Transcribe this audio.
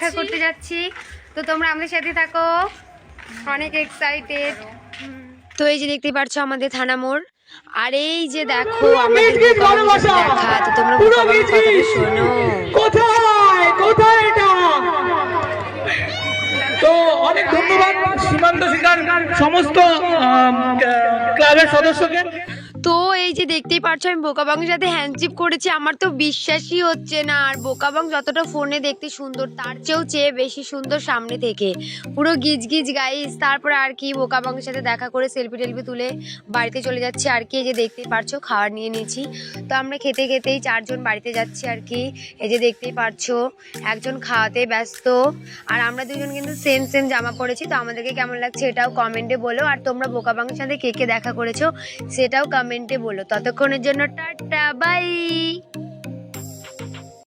দেখা করতে যাচ্ছি, তো তোমরা আমাদের সাথে থাকো, অনেক এক্সাইটেড। তো এই যে দেখতে পাচ্ছ আমাদের থানা মোড়, আর এই যে দেখো আমাদের বোকাবাবুর সাথে দেখা। তো তোমরা বোকাবাবুর কথাটা শোনো। কোথায় কোথায় এটা? তো অনেক ধন্যবাদ সীমান্ত শিকার সমস্ত ক্লাবের সদস্যকে। তো এই যে দেখতেই পাচ্ছ আমি বোকাবাংয়ের সাথে হ্যান্ডশিপ করেছি, আমার তো বিশ্বাসই হচ্ছে না। আর বোকাবাং যতটা ফোনে দেখতে সুন্দর, তার চেয়ে বেশি সুন্দর সামনে থেকে, পুরো গিজ গিজ গাইস। তারপরে আর কি বোকাবাংয়ের সাথে দেখা করে সেলফি টেলফি তুলে বাড়িতে চলে যাচ্ছি আর কি। এই যে দেখতেই পাচ্ছ খাবার নিয়ে নিয়েছি, তো আমরা খেতে খেতেই 4 জন বাড়িতে যাচ্ছি আর কি। এই যে দেখতেই পাচ্ছ একজন খাওয়াতে ব্যস্ত, আর আমরা দুজন কিন্তু সেম সেম জামা পরেছি। তো আমাদেরকে কেমন লাগছে এটাও কমেন্টে বলো, আর তোমরা বোকাবাংয়ের সাথে কে কে দেখা করেছো সেটাও কমেন্টে বলো। ততক্ষণের জন্য টাটা বাই।